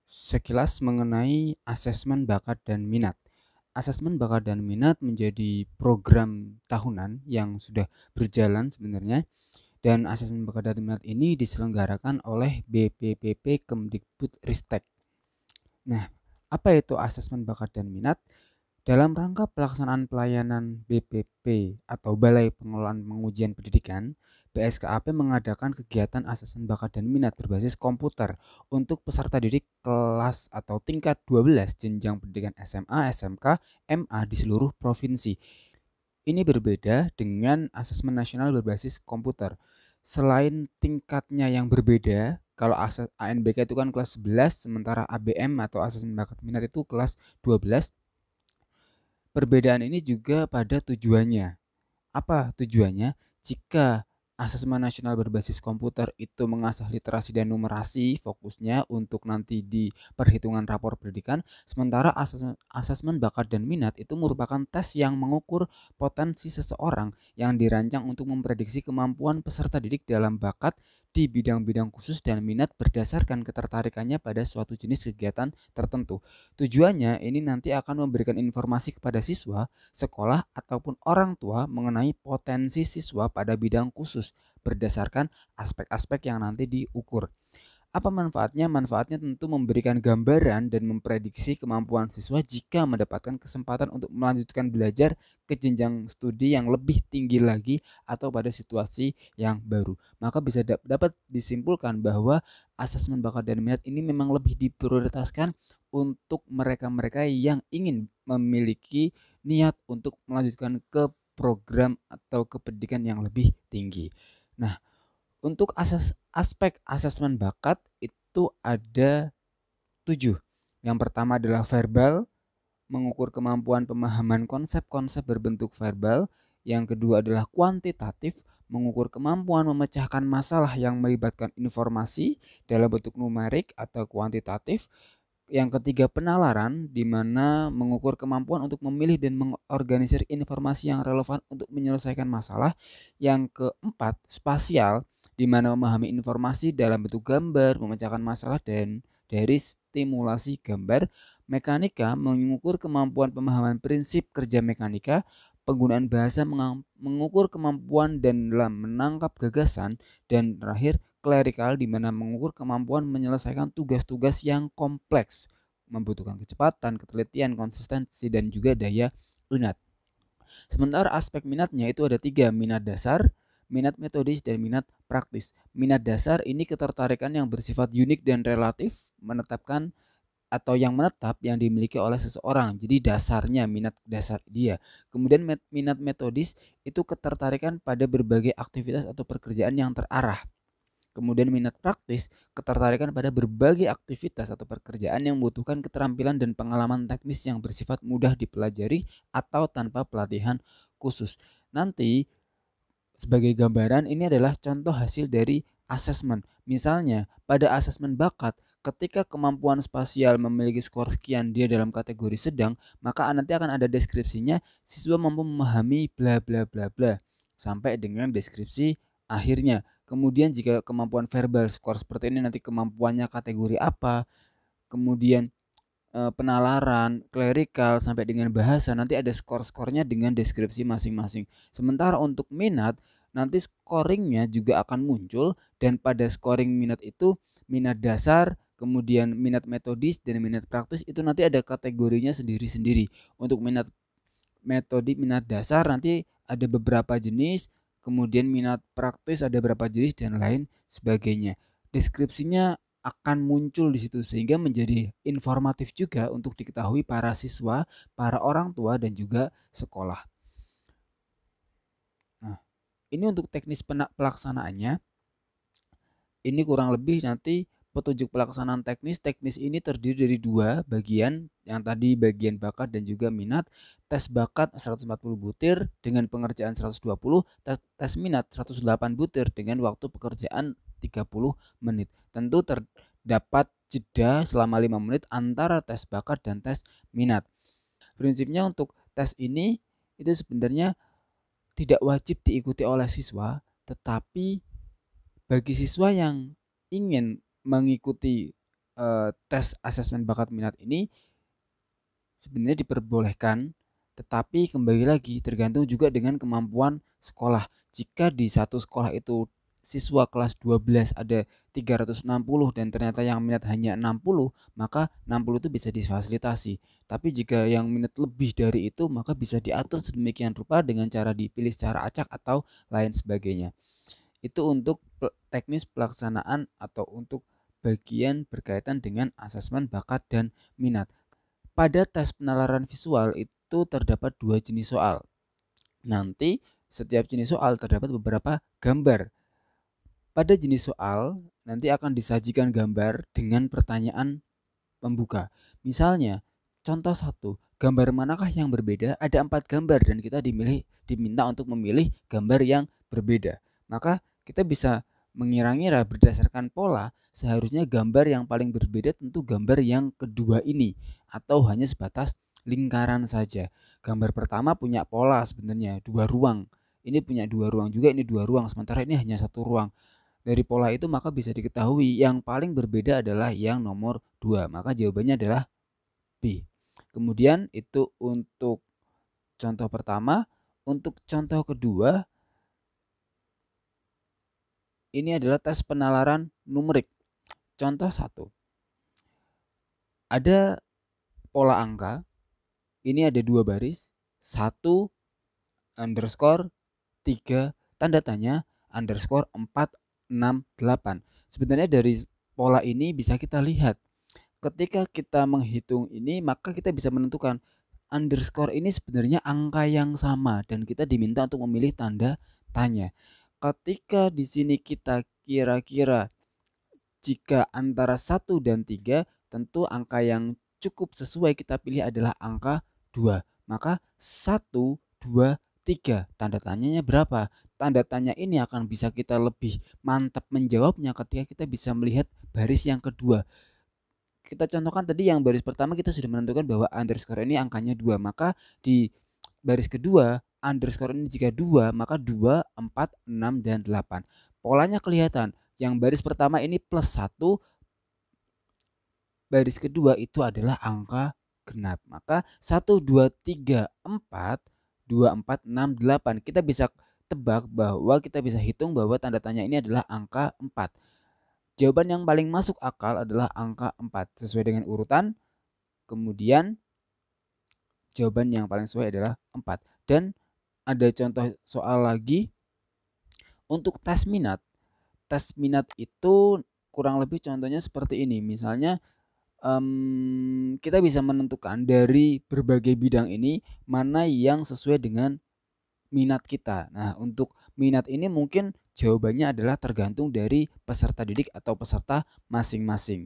Sekilas mengenai asesmen bakat dan minat. Asesmen bakat dan minat menjadi program tahunan yang sudah berjalan sebenarnya, dan asesmen bakat dan minat ini diselenggarakan oleh BPPP Kemdikbudristek. Nah, apa itu asesmen bakat dan minat? Dalam rangka pelaksanaan pelayanan BPP atau Balai Pengelolaan Pengujian Pendidikan, BSKAP mengadakan kegiatan asesmen bakat dan minat berbasis komputer untuk peserta didik kelas atau tingkat 12 jenjang pendidikan SMA, SMK, MA di seluruh provinsi. Ini berbeda dengan asesmen nasional berbasis komputer. Selain tingkatnya yang berbeda, kalau ANBK itu kan kelas 11, sementara ABM atau asesmen bakat minat itu kelas 12. Perbedaan ini juga pada tujuannya. Apa tujuannya? Jika asesmen nasional berbasis komputer itu mengasah literasi dan numerasi fokusnya untuk nanti di perhitungan rapor pendidikan, sementara asesmen bakat dan minat itu merupakan tes yang mengukur potensi seseorang yang dirancang untuk memprediksi kemampuan peserta didik dalam bakat di bidang-bidang khusus dan minat berdasarkan ketertarikannya pada suatu jenis kegiatan tertentu. Tujuannya ini nanti akan memberikan informasi kepada siswa, sekolah, ataupun orang tua mengenai potensi siswa pada bidang khusus berdasarkan aspek-aspek yang nanti diukur. Apa manfaatnya? Manfaatnya tentu memberikan gambaran dan memprediksi kemampuan siswa jika mendapatkan kesempatan untuk melanjutkan belajar ke jenjang studi yang lebih tinggi lagi atau pada situasi yang baru. Maka bisa dapat disimpulkan bahwa asesmen bakat dan minat ini memang lebih diprioritaskan untuk mereka-mereka yang ingin memiliki niat untuk melanjutkan ke program atau ke pendidikan yang lebih tinggi. Nah, untuk aspek asesmen bakat itu ada 7. Yang pertama adalah verbal, mengukur kemampuan pemahaman konsep-konsep berbentuk verbal. Yang kedua adalah kuantitatif, mengukur kemampuan memecahkan masalah yang melibatkan informasi dalam bentuk numerik atau kuantitatif. Yang ketiga penalaran, di mana mengukur kemampuan untuk memilih dan mengorganisir informasi yang relevan untuk menyelesaikan masalah. Yang keempat spasial, di mana memahami informasi dalam bentuk gambar, memecahkan masalah dan dari stimulasi gambar. Mekanika, mengukur kemampuan pemahaman prinsip kerja mekanika. Penggunaan bahasa, mengukur kemampuan dan dalam menangkap gagasan. Dan terakhir clerical, di mana mengukur kemampuan menyelesaikan tugas-tugas yang kompleks, membutuhkan kecepatan, ketelitian, konsistensi, dan juga daya ingat. Sementara aspek minatnya itu ada 3, minat dasar, minat metodis, dan minat praktis. Minat dasar ini ketertarikan yang bersifat unik dan relatif, menetapkan atau yang menetap yang dimiliki oleh seseorang. Jadi dasarnya, minat dasar dia. Kemudian minat metodis itu ketertarikan pada berbagai aktivitas atau pekerjaan yang terarah. Kemudian minat praktis, ketertarikan pada berbagai aktivitas atau pekerjaan yang membutuhkan keterampilan dan pengalaman teknis yang bersifat mudah dipelajari atau tanpa pelatihan khusus. Nanti sebagai gambaran ini adalah contoh hasil dari asesmen. Misalnya pada asesmen bakat, ketika kemampuan spasial memiliki skor sekian dia dalam kategori sedang, maka nanti akan ada deskripsinya, siswa mampu memahami bla bla bla bla sampai dengan deskripsi akhirnya. Kemudian jika kemampuan verbal skor seperti ini, nanti kemampuannya kategori apa, kemudian penalaran, klerikal sampai dengan bahasa, nanti ada skor-skornya dengan deskripsi masing-masing. Sementara untuk minat, nanti scoringnya juga akan muncul, dan pada scoring minat itu minat dasar, kemudian minat metodis dan minat praktis itu nanti ada kategorinya sendiri-sendiri. Untuk minat minat dasar nanti ada beberapa jenis, kemudian minat praktis ada beberapa jenis dan lain sebagainya. Deskripsinya akan muncul di situ sehingga menjadi informatif juga untuk diketahui para siswa, para orang tua dan juga sekolah. Nah, ini untuk teknis pelaksanaannya. Ini kurang lebih nanti petunjuk pelaksanaan teknis. Teknis ini terdiri dari 2 bagian, yang tadi bagian bakat dan juga minat. Tes bakat 140 butir dengan pengerjaan 120, tes minat 108 butir dengan waktu pekerjaan 30 menit. Tentu terdapat jeda selama 5 menit antara tes bakat dan tes minat. Prinsipnya untuk tes ini itu sebenarnya tidak wajib diikuti oleh siswa, tetapi bagi siswa yang ingin mengikuti tes asesmen bakat minat ini sebenarnya diperbolehkan, tetapi kembali lagi tergantung juga dengan kemampuan sekolah. Jika di satu sekolah itu siswa kelas 12 ada 360 dan ternyata yang minat hanya 60, maka 60 itu bisa difasilitasi. Tapi jika yang minat lebih dari itu, maka bisa diatur sedemikian rupa dengan cara dipilih secara acak atau lain sebagainya. Itu untuk teknis pelaksanaan atau untuk bagian berkaitan dengan asesmen bakat dan minat. Pada tes penalaran visual itu terdapat 2 jenis soal. Nanti setiap jenis soal terdapat beberapa gambar. Pada jenis soal nanti akan disajikan gambar dengan pertanyaan pembuka. Misalnya, contoh 1, gambar manakah yang berbeda? Ada 4 gambar dan kita diminta untuk memilih gambar yang berbeda. Maka kita bisa mengira-ngira berdasarkan pola, seharusnya gambar yang paling berbeda tentu gambar yang kedua ini, atau hanya sebatas lingkaran saja. Gambar pertama punya pola sebenarnya 2 ruang. Ini punya 2 ruang juga, ini 2 ruang, sementara ini hanya 1 ruang. Dari pola itu maka bisa diketahui yang paling berbeda adalah yang nomor 2. Maka jawabannya adalah B. Kemudian itu untuk contoh pertama. Untuk contoh kedua, ini adalah tes penalaran numerik. Contoh 1. Ada pola angka. Ini ada 2 baris. 1 underscore 3 tanda tanya underscore 4 6 8. Sebenarnya dari pola ini bisa kita lihat, ketika kita menghitung ini maka kita bisa menentukan underscore ini sebenarnya angka yang sama dan kita diminta untuk memilih tanda tanya. Ketika di sini kita kira-kira jika antara 1 dan 3, tentu angka yang cukup sesuai kita pilih adalah angka 2. Maka 1, 2, 3. Tanda tanyanya berapa? Tanda tanya ini akan bisa kita lebih mantap menjawabnya ketika kita bisa melihat baris yang kedua. Kita contohkan tadi yang baris pertama kita sudah menentukan bahwa underscore ini angkanya 2. Maka di baris kedua underscore ini jika 2 maka 2, 4, 6, dan 8. Polanya kelihatan. Yang baris pertama ini plus 1, baris kedua itu adalah angka genap. Maka 1, 2, 3, 4, 2, 4, 6, 8. Kita bisa tebak bahwa kita bisa hitung bahwa tanda tanya ini adalah angka 4. Jawaban yang paling masuk akal adalah angka 4 sesuai dengan urutan. Kemudian jawaban yang paling sesuai adalah 4. Dan ada contoh soal lagi untuk tes minat. Tes minat itu kurang lebih contohnya seperti ini. Misalnya kita bisa menentukan dari berbagai bidang ini mana yang sesuai dengan minat kita. Nah, untuk minat ini mungkin jawabannya adalah tergantung dari peserta didik atau peserta masing-masing.